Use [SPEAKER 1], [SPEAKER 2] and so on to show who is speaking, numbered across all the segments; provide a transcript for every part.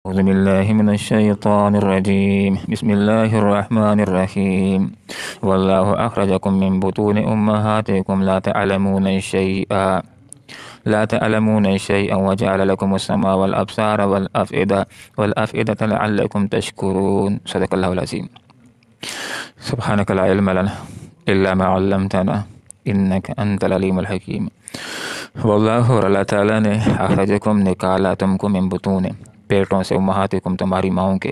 [SPEAKER 1] أعوذ بالله من الشيطان الرجيم بسم الله الرحمن الرحيم والله أخرجكم من بطون أمهاتكم لا تعلمون شيئا وجعل لكم السمع والأبصار والأفئدة لعلكم تشكرون صدق الله العظيم سبحانك لا علم لنا إلا ما علمتنا إنك أنت العليم الحكيم والله اور اللہ تعالیٰ نے اخرجکم نکالا تم کو من بطون پیٹوں سے امہاتکم تمہاری ماؤں کے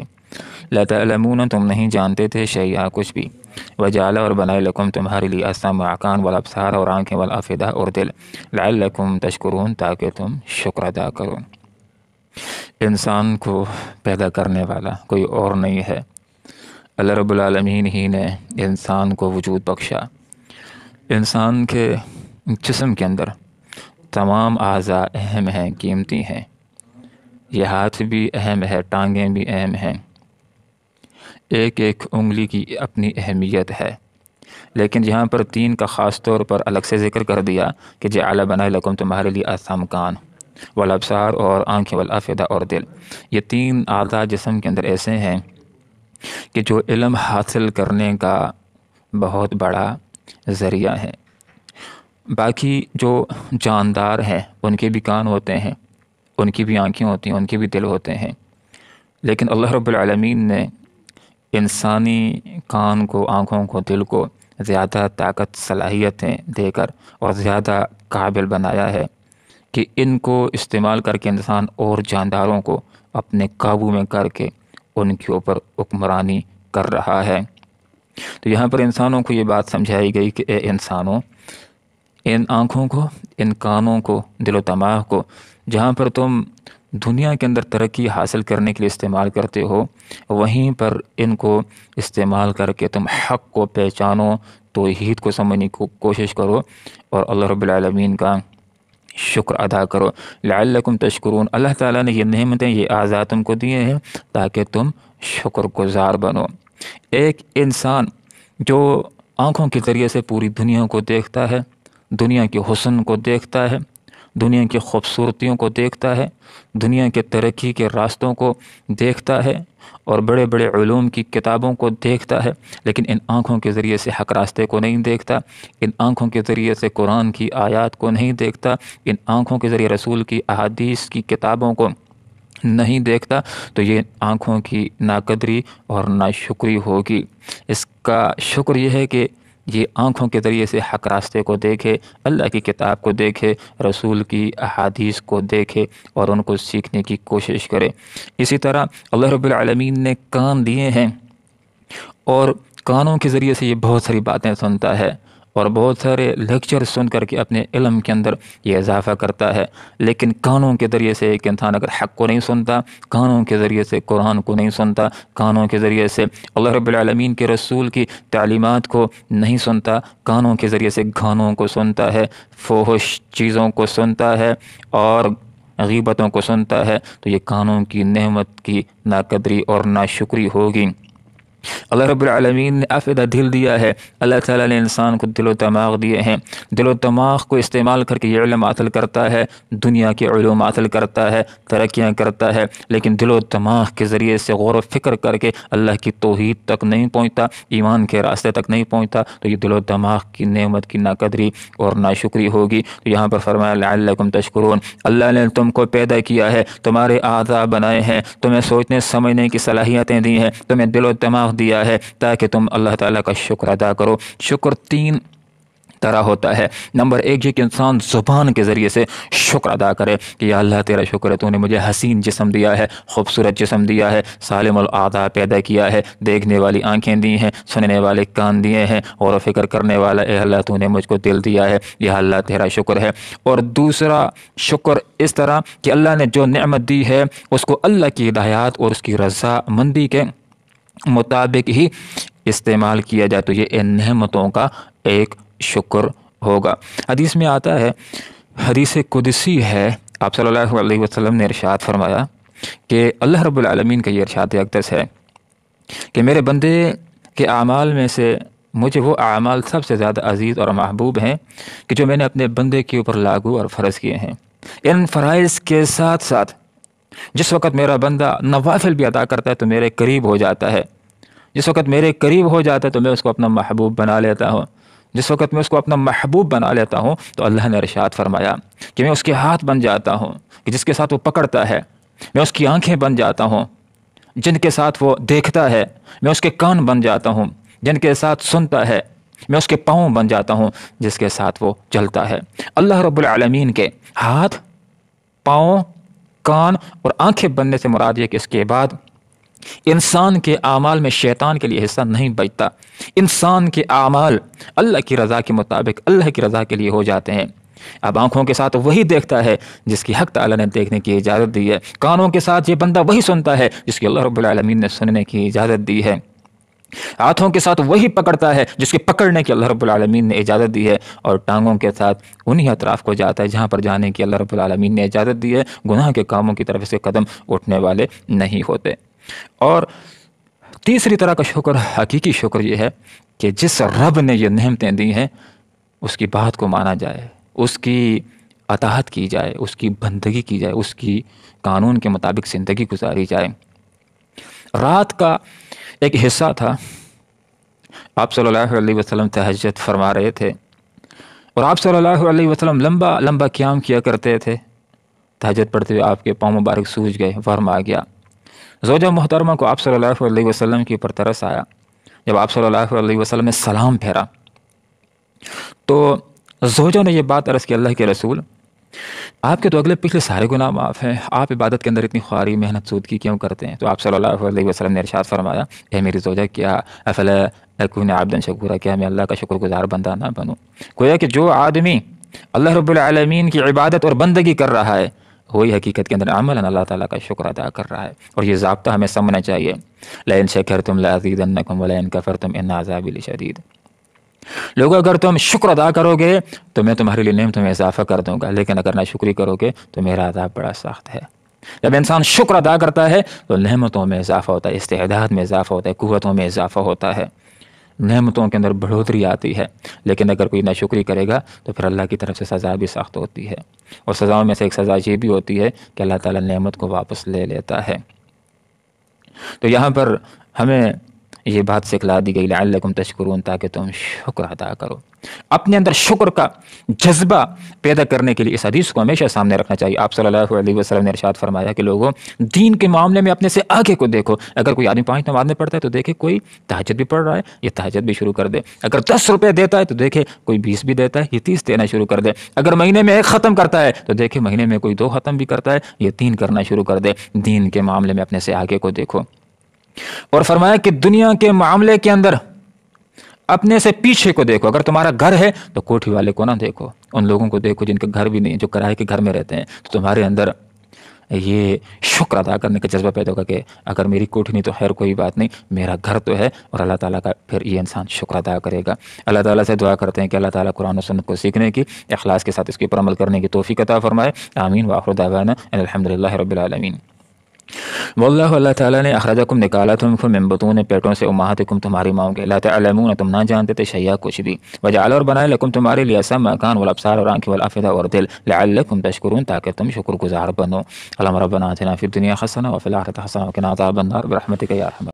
[SPEAKER 1] لا تعلمون تم نہیں جانتے تھے شیئا کچھ بھی وجعل اور بنائے لکم تمہارے لیے السمع کان والابصار اور آنکھیں والافئدہ اور دل لعلکم تشکرون تاکہ تم شکر ادا کرو۔ انسان کو پیدا کرنے والا کوئی اور نہیں ہے، اللہ رب العالمین ہی نے انسان کو وجود بخشا۔ انسان کے جسم کے اندر تمام اعضاء اہم ہیں، قیمتی ہیں۔ یہ ہاتھ بھی اہم ہے، ٹانگیں بھی اہم ہیں، ایک ایک انگلی کی اپنی اہمیت ہے، لیکن یہاں پر تین کا خاص طور پر الگ سے ذکر کر دیا کہ جعل بنائے لکم تمہارے لیے السمع کان والابصار اور آنکھیں والافئدہ اور دل۔ یہ تین اعضاء جسم کے اندر ایسے ہیں کہ جو علم حاصل کرنے کا بہت بڑا ذریعہ ہے۔ باقی جو جاندار ہیں ان کے بھی کان ہوتے ہیں، ان کی بھی آنکھیں ہوتی ہیں، ان کے بھی دل ہوتے ہیں، لیکن اللہ رب العالمین نے انسانی کان کو، آنکھوں کو، دل کو زیادہ طاقت صلاحیتیں دے کر اور زیادہ قابل بنایا ہے کہ ان کو استعمال کر کے انسان اور جانداروں کو اپنے قابو میں کر کے ان کے اوپر حکمرانی کر رہا ہے۔ تو یہاں پر انسانوں کو یہ بات سمجھائی گئی کہ اے انسانوں، ان آنکھوں کو، ان کانوں کو، دل و دماغ کو جہاں پر تم دنیا کے اندر ترقی حاصل کرنے کے لیے استعمال کرتے ہو، وہیں پر ان کو استعمال کر کے تم حق کو پہچانو، توحید کو سمجھنے کی کوشش کرو اور اللہ رب العالمین کا شکر ادا کرو۔ لعلکم تشکرون، اللہ تعالیٰ نے یہ نعمتیں، یہ اعضاء تم کو دیے ہیں تاکہ تم شکر گزار بنو۔ ایک انسان جو آنکھوں کے ذریعے سے پوری دنیا کو دیکھتا ہے، دنیا کے حسن کو دیکھتا ہے، دنیا کی خوبصورتیوں کو دیکھتا ہے، دنیا کے ترقی کے راستوں کو دیکھتا ہے اور بڑے بڑے علوم کی کتابوں کو دیکھتا ہے، لیکن ان آنکھوں کے ذریعے سے حق راستے کو نہیں دیکھتا، ان آنکھوں کے ذریعے سے قرآن کی آیات کو نہیں دیکھتا، ان آنکھوں کے ذریعے رسول کی احادیث کی کتابوں کو نہیں دیکھتا، تو یہ آنکھوں کی ناقدری اور ناشکری ہوگی۔ اس کا شکر یہ ہے کہ یہ آنکھوں کے ذریعے سے حق راستے کو دیکھے، اللہ کی کتاب کو دیکھے، رسول کی احادیث کو دیکھے اور ان کو سیکھنے کی کوشش کرے۔ اسی طرح اللہ رب العالمین نے کان دیے ہیں اور کانوں کے ذریعے سے یہ بہت ساری باتیں سنتا ہے اور بہت سارے لیکچر سن کر کے اپنے علم کے اندر یہ اضافہ کرتا ہے، لیکن کانوں کے ذریعے سے ایک انسان اگر حق کو نہیں سنتا، کانوں کے ذریعے سے قرآن کو نہیں سنتا، کانوں کے ذریعے سے اللہ رب العالمین کے رسول کی تعلیمات کو نہیں سنتا، کانوں کے ذریعے سے گانوں کو سنتا ہے، فحش چیزوں کو سنتا ہے اور غیبتوں کو سنتا ہے، تو یہ کانوں کی نعمت کی ناقدری اور ناشکری ہوگی۔ اللہ رب العالمین نے افئدہ دل دیا ہے، اللہ تعالیٰ نے انسان کو دل و دماغ دیے ہیں، دل و دماغ کو استعمال کر کے یہ علم حاصل کرتا ہے، دنیا کے علوم حاصل کرتا ہے، ترقیاں کرتا ہے، لیکن دل و دماغ کے ذریعے سے غور و فکر کر کے اللہ کی توحید تک نہیں پہنچتا، ایمان کے راستے تک نہیں پہنچتا، تو یہ دل و دماغ کی نعمت کی ناقدری اور ناشکری ہوگی۔ تو یہاں پر فرمایا لعلکم تشکرون، اللہ نے تم کو پیدا کیا ہے، تمہارے اعضاء بنائے ہیں، تمہیں سوچنے سمجھنے کی صلاحیتیں دی ہیں، تمہیں دل و دماغ دیا ہے تاکہ تم اللہ تعالیٰ کا شکر ادا کرو۔ شکر تین طرح ہوتا ہے۔ نمبر ایک، یہ کہ انسان زبان کے ذریعے سے شکر ادا کرے کہ یا اللہ تیرا شکر ہے، تو نے مجھے حسین جسم دیا ہے، خوبصورت جسم دیا ہے، سالم الاعضاء پیدا کیا ہے، دیکھنے والی آنکھیں دی ہیں، سننے والے کان دیے ہیں، غور و فکر کرنے والا اے اللہ تو نے مجھ کو دل دیا ہے، یا اللہ تیرا شکر ہے۔ اور دوسرا شکر اس طرح کہ اللہ نے جو نعمت دی ہے اس کو اللہ کی ہدایات اور اس کی رضا مندی کے مطابق ہی استعمال کیا جائے، تو یہ ان نعمتوں کا ایک شکر ہوگا۔ حدیث میں آتا ہے، حدیث قدسی ہے، آپ صلی اللہ علیہ وسلم نے ارشاد فرمایا کہ اللہ رب العالمین کا یہ ارشاد اقدس ہے کہ میرے بندے کے اعمال میں سے مجھے وہ اعمال سب سے زیادہ عزیز اور محبوب ہیں کہ جو میں نے اپنے بندے کے اوپر لاگو اور فرض کیے ہیں۔ ان فرائض کے ساتھ ساتھ جس وقت میرا بندہ نوافل بھی ادا کرتا ہے تو میرے قریب ہو جاتا ہے، جس وقت میرے قریب ہو جاتا ہے تو میں اس کو اپنا محبوب بنا لیتا ہوں، جس وقت میں اس کو اپنا محبوب بنا لیتا ہوں تو اللہ نے ارشاد فرمایا کہ میں اس کے ہاتھ بن جاتا ہوں کہ جس کے ساتھ وہ پکڑتا ہے، میں اس کی آنکھیں بن جاتا ہوں جن کے ساتھ وہ دیکھتا ہے، میں اس کے کان بن جاتا ہوں جن کے ساتھ سنتا ہے، میں اس کے پاؤں بن جاتا ہوں جس کے ساتھ وہ چلتا ہے۔ اللہ رب العالمین کے ہاتھ، پاؤں، کان اور آنکھیں بننے سے مراد یہ کہ اس کے بعد انسان کے اعمال میں شیطان کے لیے حصہ نہیں بچتا، انسان کے اعمال اللہ کی رضا کے مطابق اللہ کی رضا کے لیے ہو جاتے ہیں۔ اب آنکھوں کے ساتھ وہی دیکھتا ہے جس کی حق تعالیٰ نے دیکھنے کی اجازت دی ہے، کانوں کے ساتھ یہ بندہ وہی سنتا ہے جس کی اللہ رب العالمین نے سننے کی اجازت دی ہے، ہاتھوں کے ساتھ وہی پکڑتا ہے جس کے پکڑنے کی اللہ رب العالمین نے اجازت دی ہے، اور ٹانگوں کے ساتھ انہی اطراف کو جاتا ہے جہاں پر جانے کی اللہ رب العالمین نے اجازت دی ہے، گناہ کے کاموں کی طرف سے قدم اٹھنے والے نہیں ہوتے۔ اور تیسری طرح کا شکر، حقیقی شکر، یہ ہے کہ جس رب نے یہ نعمتیں دی ہیں اس کی بات کو مانا جائے، اس کی اطاعت کی جائے، اس کی بندگی کی جائے، اس کی قانون کے مطابق زندگی گزاری جائے۔ رات کا ایک حصہ تھا، آپ صلی اللہ علیہ وسلم تہجد فرما رہے تھے اور آپ صلی اللہ علیہ وسلم لمبا لمبا قیام کیا کرتے تھے، تہجد پڑھتے ہوئے آپ کے پاؤں مبارک سوج گئے، ورم آ گیا۔ زوجہ محترمہ کو آپ صلی اللہ علیہ وسلم کے اوپر ترس آیا، جب آپ صلی اللہ علیہ وسلم نے سلام پھیرا تو زوجہ نے یہ بات عرض کی، اللہ کے رسول آپ کے تو اگلے پچھلے سارے گناہ معاف ہیں، آپ عبادت کے اندر اتنی خواری محنت سودگی کیوں کرتے ہیں؟ تو آپ صلی اللہ علیہ وسلم نے ارشاد فرمایا، اے میری زوجہ، کیا افلا اکون عبدا شکورا، کیا میں اللہ کا شکر گزار بندہ نہ بنوں؟ گویا کہ جو آدمی اللہ رب العالمین کی عبادت اور بندگی کر رہا ہے وہی حقیقت کے اندر عملاً اللہ تعالیٰ کا شکر ادا کر رہا ہے، اور یہ ضابطہ ہمیں سمجھنا چاہیے، لئن شکرتم لازیدنکم ولئن کفرتم ان عذابی لشدید۔ لوگوں، اگر تم شکر ادا کرو گے تو میں تمہارے لیے نعمتوں میں اضافہ کر دوں گا، لیکن اگر ناشکری کرو گے تو میرا عذاب بڑا سخت ہے۔ جب انسان شکر ادا کرتا ہے تو نعمتوں میں اضافہ ہوتا ہے، استعداد میں اضافہ ہوتا ہے، قوتوں میں اضافہ ہوتا ہے، نعمتوں کے اندر بڑھوتری آتی ہے۔ لیکن اگر کوئی ناشکری کرے گا تو پھر اللہ کی طرف سے سزا بھی سخت ہوتی ہے، اور سزاؤں میں سے ایک سزا یہ بھی ہوتی ہے کہ اللہ تعالیٰ نعمت کو واپس لے لیتا ہے۔ تو یہاں پر ہمیں یہ بات سکھلا دی گئی لعلکم تشکرون، تاکہ تم شکر ادا کرو۔ اپنے اندر شکر کا جذبہ پیدا کرنے کے لیے اس حدیث کو ہمیشہ سامنے رکھنا چاہیے۔ آپ صلی اللہ علیہ وسلم نے ارشاد فرمایا کہ لوگوں، دین کے معاملے میں اپنے سے آگے کو دیکھو۔ اگر کوئی آدمی 5 نمازیں پڑھتا ہے تو دیکھے کوئی تہجد بھی پڑھ رہا ہے، یہ تہجد بھی شروع کر دے۔ اگر 10 روپے دیتا ہے تو دیکھے کوئی 20 بھی دیتا ہے، یہ 30 دینا شروع کر دے۔ اگر مہینے میں 1 ختم کرتا ہے تو دیکھے مہینے میں کوئی 2 ختم بھی کرتا ہے، یہ 3 کرنا شروع کر دے۔ دین کے معاملے میں اپنے سے آگے کو دیکھو۔ اور فرمایا کہ دنیا کے معاملے کے اندر اپنے سے پیچھے کو دیکھو۔ اگر تمہارا گھر ہے تو کوٹھی والے کو نہ دیکھو، ان لوگوں کو دیکھو جن کے گھر بھی نہیں، جو کرائے کے گھر میں رہتے ہیں۔ تو تمہارے اندر یہ شکر ادا کرنے کا جذبہ پیدا ہوگا کہ اگر میری کوٹھی نہیں تو خیر کوئی بات نہیں، میرا گھر تو ہے، اور اللہ تعالیٰ کا پھر یہ انسان شکر ادا کرے گا۔ اللہ تعالیٰ سے دعا کرتے ہیں کہ اللہ تعالیٰ قرآن و سنت کو سیکھنے کی، اخلاص کے ساتھ اس کے اوپر عمل کرنے کی توفیق عطا فرمائے۔ آمین وآخر دعوانا ان الحمدللہ رب العالمین۔ واللہ، اللہ تعالیٰ نے اخرجکم نکالا تم کو من بطون، پیٹوں سے، امہاتکم تمہاری ماؤں کے، لا تعلمون تم نہ جانتے تھے، شیئا کچھ بھی، وجعل اور بنائے لکم تمہارے لیے السمع کان والابصار اور آنکھیں والافئدہ اور دل، لعلکم تشکرون تاکہ تم شکر گزار بنو۔ اللہم ربنا آتنا فی الدنیا حسنہ وفی الآخرۃ حسنہ وقنا عذاب النار برحمتک یا ارحم